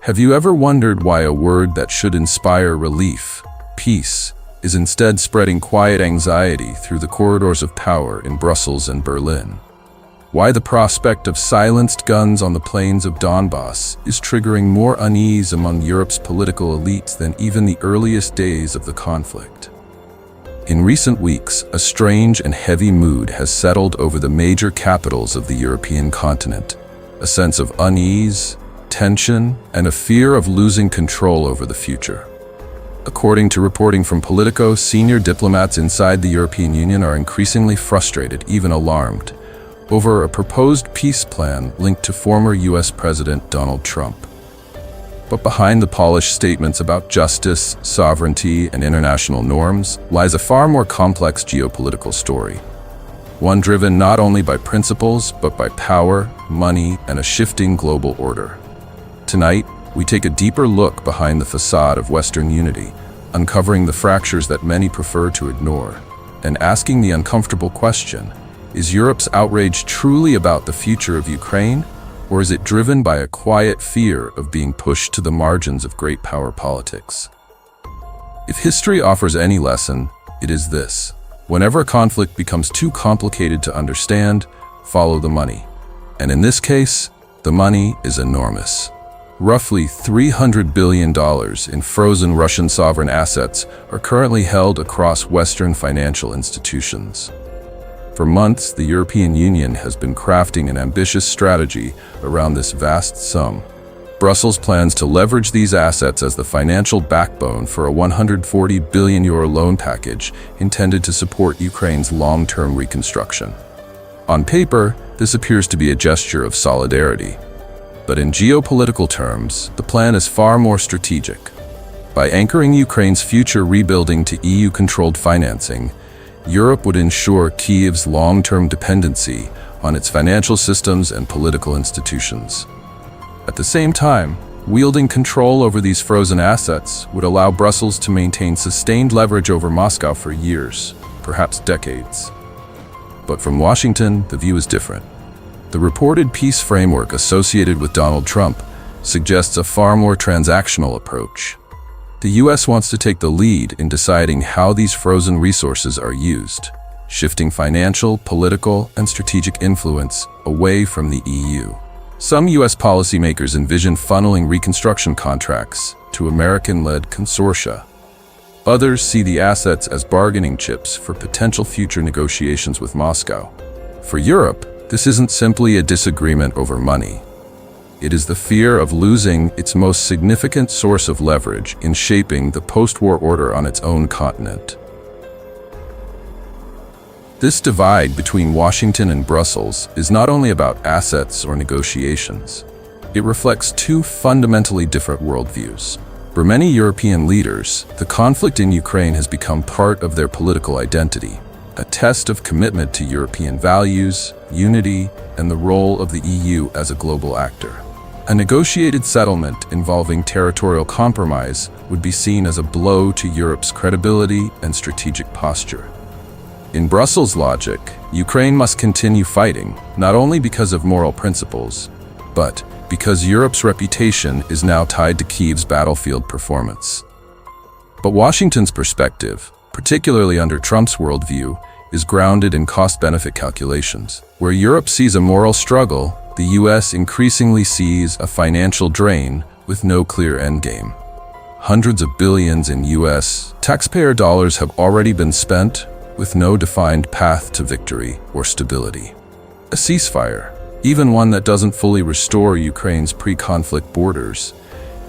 Have you ever wondered why a word that should inspire relief, peace, is instead spreading quiet anxiety through the corridors of power in Brussels and Berlin? Why the prospect of silenced guns on the plains of Donbass is triggering more unease among Europe's political elites than even the earliest days of the conflict? In recent weeks, a strange and heavy mood has settled over the major capitals of the European continent, a sense of unease, tension, and a fear of losing control over the future. According to reporting from Politico, senior diplomats inside the European Union are increasingly frustrated, even alarmed, over a proposed peace plan linked to former US President Donald Trump. But behind the polished statements about justice, sovereignty, and international norms lies a far more complex geopolitical story. One driven not only by principles, but by power, money, and a shifting global order. Tonight, we take a deeper look behind the facade of Western unity, uncovering the fractures that many prefer to ignore, and asking the uncomfortable question: is Europe's outrage truly about the future of Ukraine, or is it driven by a quiet fear of being pushed to the margins of great power politics? If history offers any lesson, it is this: whenever a conflict becomes too complicated to understand, follow the money. And in this case, the money is enormous. Roughly $300 billion in frozen Russian sovereign assets are currently held across Western financial institutions. For months, the European Union has been crafting an ambitious strategy around this vast sum. Brussels plans to leverage these assets as the financial backbone for a €140 billion loan package intended to support Ukraine's long-term reconstruction. On paper, this appears to be a gesture of solidarity. But in geopolitical terms, the plan is far more strategic. By anchoring Ukraine's future rebuilding to EU-controlled financing, Europe would ensure Kyiv's long-term dependency on its financial systems and political institutions. At the same time, wielding control over these frozen assets would allow Brussels to maintain sustained leverage over Moscow for years, perhaps decades. But from Washington, the view is different. The reported peace framework associated with Donald Trump suggests a far more transactional approach. The US wants to take the lead in deciding how these frozen resources are used, shifting financial, political, and strategic influence away from the EU. Some US policymakers envision funneling reconstruction contracts to American-led consortia. Others see the assets as bargaining chips for potential future negotiations with Moscow. For Europe, this isn't simply a disagreement over money. It is the fear of losing its most significant source of leverage in shaping the post-war order on its own continent. This divide between Washington and Brussels is not only about assets or negotiations. It reflects two fundamentally different worldviews. For many European leaders, the conflict in Ukraine has become part of their political identity, a test of commitment to European values, unity, and the role of the EU as a global actor. A negotiated settlement involving territorial compromise would be seen as a blow to Europe's credibility and strategic posture. In Brussels' logic, Ukraine must continue fighting, not only because of moral principles, but because Europe's reputation is now tied to Kyiv's battlefield performance. But Washington's perspective, particularly under Trump's worldview, is grounded in cost-benefit calculations. Where Europe sees a moral struggle, the US increasingly sees a financial drain with no clear endgame. Hundreds of billions in US taxpayer dollars have already been spent with no defined path to victory or stability. A ceasefire, even one that doesn't fully restore Ukraine's pre-conflict borders,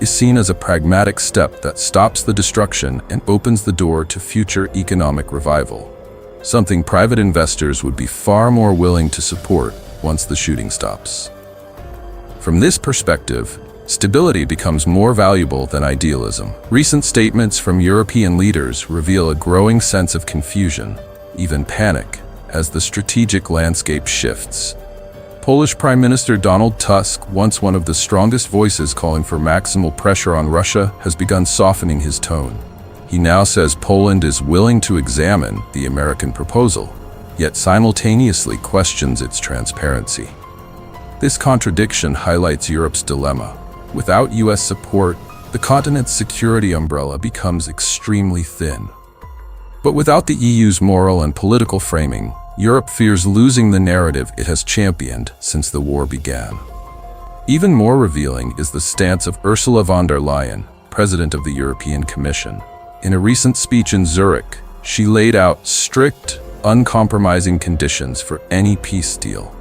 is seen as a pragmatic step that stops the destruction and opens the door to future economic revival, something private investors would be far more willing to support once the shooting stops. From this perspective, stability becomes more valuable than idealism. Recent statements from European leaders reveal a growing sense of confusion, even panic, as the strategic landscape shifts. Polish Prime Minister Donald Tusk, once one of the strongest voices calling for maximal pressure on Russia, has begun softening his tone. He now says Poland is willing to examine the American proposal, yet simultaneously questions its transparency. This contradiction highlights Europe's dilemma. Without US support, the continent's security umbrella becomes extremely thin. But without the EU's moral and political framing, Europe fears losing the narrative it has championed since the war began. Even more revealing is the stance of Ursula von der Leyen, President of the European Commission. In a recent speech in Zurich, she laid out strict, uncompromising conditions for any peace deal.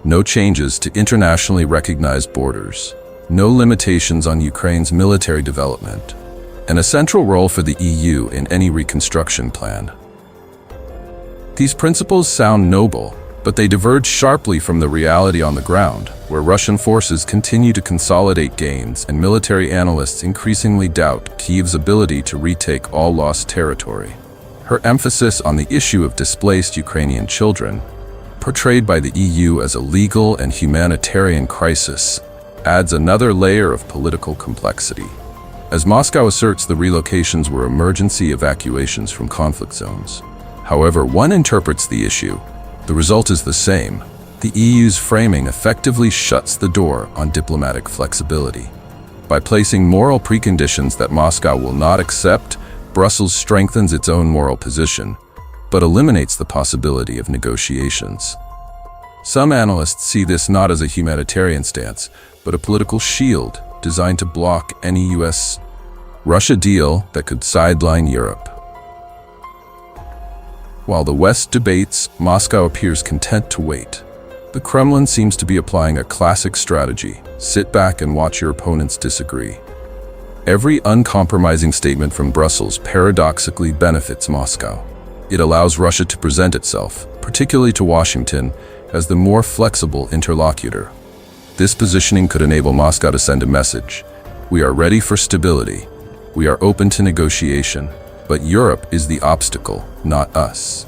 No changes to internationally recognized borders, no limitations on Ukraine's military development, and a central role for the EU in any reconstruction plan. These principles sound noble, but they diverge sharply from the reality on the ground, where Russian forces continue to consolidate gains and military analysts increasingly doubt Kyiv's ability to retake all lost territory. Her emphasis on the issue of displaced Ukrainian children, portrayed by the EU as a legal and humanitarian crisis, adds another layer of political complexity. As Moscow asserts the relocations were emergency evacuations from conflict zones. However one interprets the issue, the result is the same. The EU's framing effectively shuts the door on diplomatic flexibility. By placing moral preconditions that Moscow will not accept, Brussels strengthens its own moral position, but eliminates the possibility of negotiations. Some analysts see this not as a humanitarian stance, but a political shield designed to block any US-Russia deal that could sideline Europe. While the West debates, Moscow appears content to wait. The Kremlin seems to be applying a classic strategy: sit back and watch your opponents disagree. Every uncompromising statement from Brussels paradoxically benefits Moscow. It allows Russia to present itself, particularly to Washington, as the more flexible interlocutor. This positioning could enable Moscow to send a message: we are ready for stability, we are open to negotiation, but Europe is the obstacle, not us.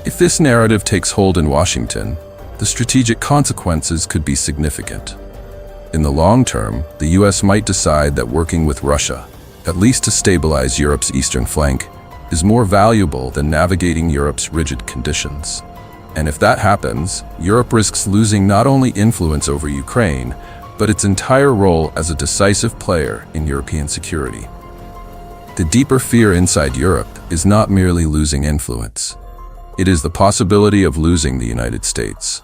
If this narrative takes hold in Washington, the strategic consequences could be significant. In the long term, the US might decide that working with Russia, at least to stabilize Europe's eastern flank, is more valuable than navigating Europe's rigid conditions. And if that happens, Europe risks losing not only influence over Ukraine, but its entire role as a decisive player in European security. The deeper fear inside Europe is not merely losing influence. It is the possibility of losing the United States.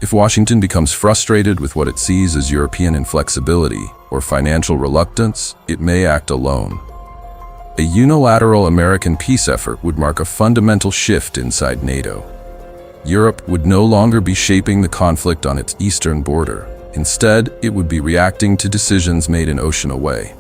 If Washington becomes frustrated with what it sees as European inflexibility or financial reluctance, it may act alone. A unilateral American peace effort would mark a fundamental shift inside NATO. Europe would no longer be shaping the conflict on its eastern border. Instead, it would be reacting to decisions made an ocean away.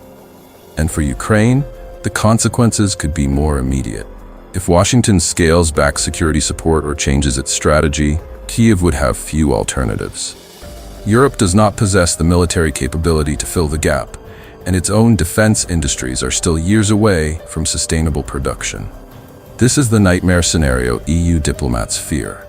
And for Ukraine, the consequences could be more immediate. If Washington scales back security support or changes its strategy, Kyiv would have few alternatives. Europe does not possess the military capability to fill the gap, and its own defense industries are still years away from sustainable production. This is the nightmare scenario EU diplomats fear.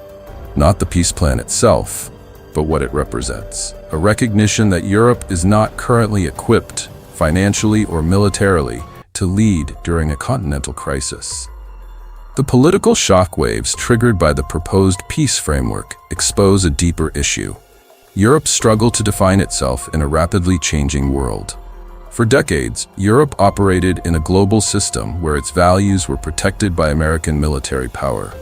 Not the peace plan itself, but what it represents. A recognition that Europe is not currently equipped, financially or militarily, to lead during a continental crisis. The political shockwaves triggered by the proposed peace framework expose a deeper issue. Europe's struggle to define itself in a rapidly changing world. For decades, Europe operated in a global system where its values were protected by American military power.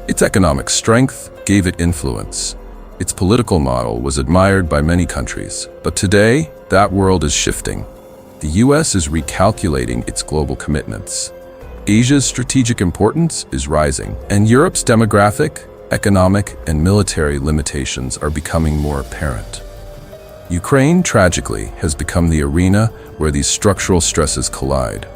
Its economic strength gave it influence. Its political model was admired by many countries, but today, that world is shifting. The US is recalculating its global commitments. Asia's strategic importance is rising, and Europe's demographic, economic, and military limitations are becoming more apparent. Ukraine, tragically, has become the arena where these structural stresses collide.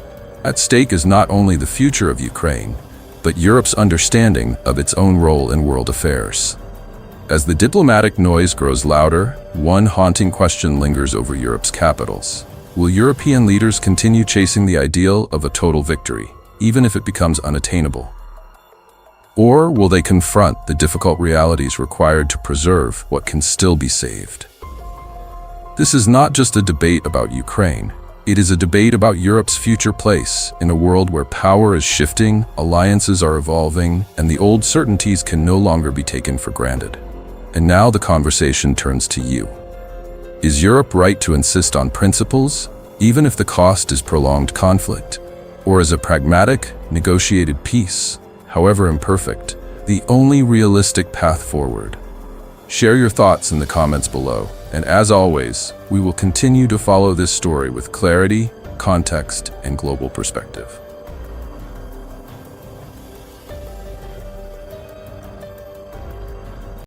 At stake is not only the future of Ukraine, but Europe's understanding of its own role in world affairs. As the diplomatic noise grows louder, one haunting question lingers over Europe's capitals. Will European leaders continue chasing the ideal of a total victory, even if it becomes unattainable? Or will they confront the difficult realities required to preserve what can still be saved? This is not just a debate about Ukraine. It is a debate about Europe's future place in a world where power is shifting, alliances are evolving, and the old certainties can no longer be taken for granted. And now the conversation turns to you. Is Europe right to insist on principles, even if the cost is prolonged conflict? Or is a pragmatic, negotiated peace, however imperfect, the only realistic path forward? Share your thoughts in the comments below, and as always, we will continue to follow this story with clarity, context, and global perspective.